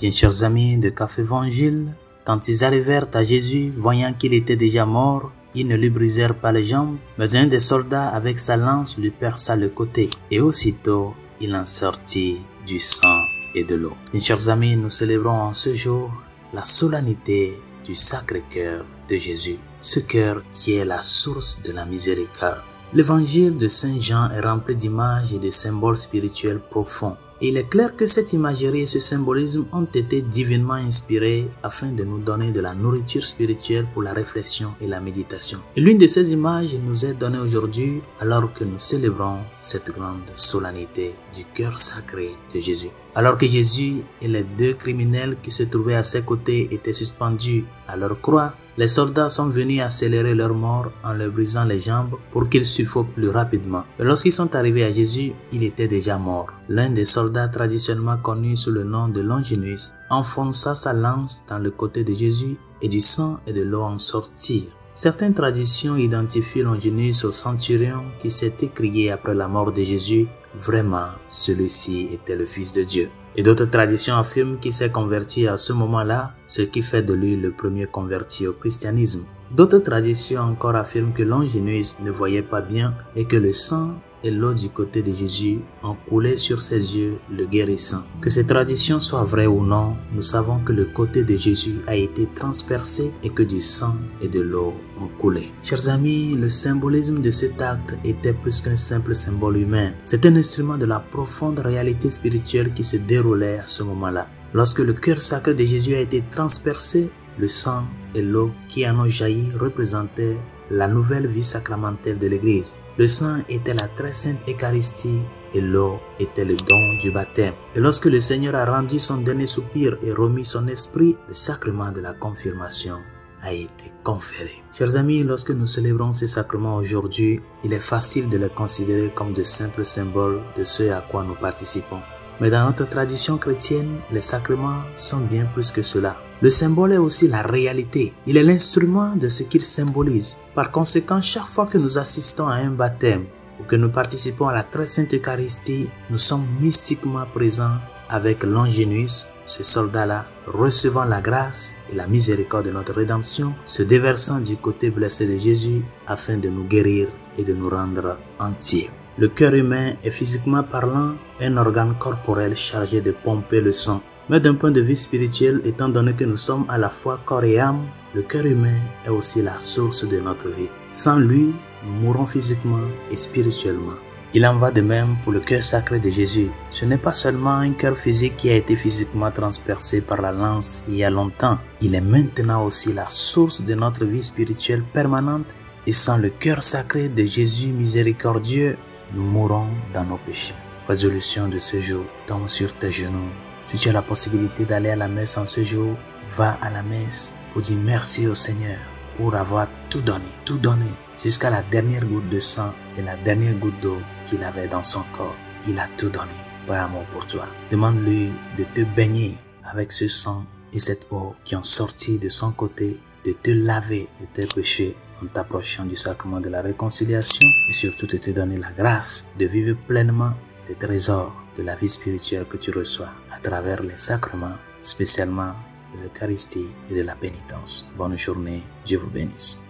Bien chers amis de Café Évangile, quand ils arrivèrent à Jésus, voyant qu'il était déjà mort, ils ne lui brisèrent pas les jambes, mais un des soldats avec sa lance lui perça le côté, et aussitôt il en sortit du sang et de l'eau. Bien chers amis, nous célébrons en ce jour la solennité du Sacré-Cœur de Jésus, ce cœur qui est la source de la miséricorde. L'évangile de Saint Jean est rempli d'images et de symboles spirituels profonds. Et il est clair que cette imagerie et ce symbolisme ont été divinement inspirés afin de nous donner de la nourriture spirituelle pour la réflexion et la méditation. Et l'une de ces images nous est donnée aujourd'hui alors que nous célébrons cette grande solennité du cœur sacré de Jésus. Alors que Jésus et les deux criminels qui se trouvaient à ses côtés étaient suspendus à leur croix, les soldats sont venus accélérer leur mort en leur brisant les jambes pour qu'ils suffoquent plus rapidement. Et lorsqu'ils sont arrivés à Jésus, il était déjà mort. L'un des soldats traditionnellement connus sous le nom de Longinus enfonça sa lance dans le côté de Jésus et du sang et de l'eau en sortirent. Certaines traditions identifient Longinus au centurion qui s'est écrié après la mort de Jésus. Vraiment, celui-ci était le Fils de Dieu. Et d'autres traditions affirment qu'il s'est converti à ce moment-là, ce qui fait de lui le premier converti au christianisme. D'autres traditions encore affirment que Longinus ne voyait pas bien et que le sang et l'eau du côté de Jésus ont coulé sur ses yeux, le guérissant. Que ces traditions soient vraies ou non, nous savons que le côté de Jésus a été transpercé et que du sang et de l'eau ont coulé. Chers amis, le symbolisme de cet acte était plus qu'un simple symbole humain. C'est un instrument de la profonde réalité spirituelle qui se déroulait à ce moment-là. Lorsque le cœur sacré de Jésus a été transpercé, le sang et l'eau qui en ont jailli représentaient la nouvelle vie sacramentelle de l'Église. Le sang était la très sainte Eucharistie et l'eau était le don du baptême. Et lorsque le Seigneur a rendu son dernier soupir et remis son esprit, le sacrement de la confirmation a été conféré. Chers amis, lorsque nous célébrons ces sacrements aujourd'hui, il est facile de les considérer comme de simples symboles de ce à quoi nous participons. Mais dans notre tradition chrétienne, les sacrements sont bien plus que cela. Le symbole est aussi la réalité. Il est l'instrument de ce qu'il symbolise. Par conséquent, chaque fois que nous assistons à un baptême ou que nous participons à la très sainte Eucharistie, nous sommes mystiquement présents avec Longinus, ce soldat-là, recevant la grâce et la miséricorde de notre rédemption, se déversant du côté blessé de Jésus afin de nous guérir et de nous rendre entiers. Le cœur humain est physiquement parlant un organe corporel chargé de pomper le sang. Mais d'un point de vue spirituel, étant donné que nous sommes à la fois corps et âme, le cœur humain est aussi la source de notre vie. Sans lui, nous mourrons physiquement et spirituellement. Il en va de même pour le cœur sacré de Jésus. Ce n'est pas seulement un cœur physique qui a été physiquement transpercé par la lance il y a longtemps. Il est maintenant aussi la source de notre vie spirituelle permanente. Et sans le cœur sacré de Jésus miséricordieux, nous mourrons dans nos péchés. Résolution de ce jour, tombe sur tes genoux. Si tu as la possibilité d'aller à la messe en ce jour, va à la messe pour dire merci au Seigneur pour avoir tout donné jusqu'à la dernière goutte de sang et la dernière goutte d'eau qu'il avait dans son corps. Il a tout donné par amour pour toi. Demande-lui de te baigner avec ce sang et cette eau qui ont sorti de son côté, de te laver de tes péchés en t'approchant du sacrement de la réconciliation et surtout de te donner la grâce de vivre pleinement des trésors de la vie spirituelle que tu reçois à travers les sacrements, spécialement de l'Eucharistie et de la pénitence. Bonne journée, Dieu vous bénisse.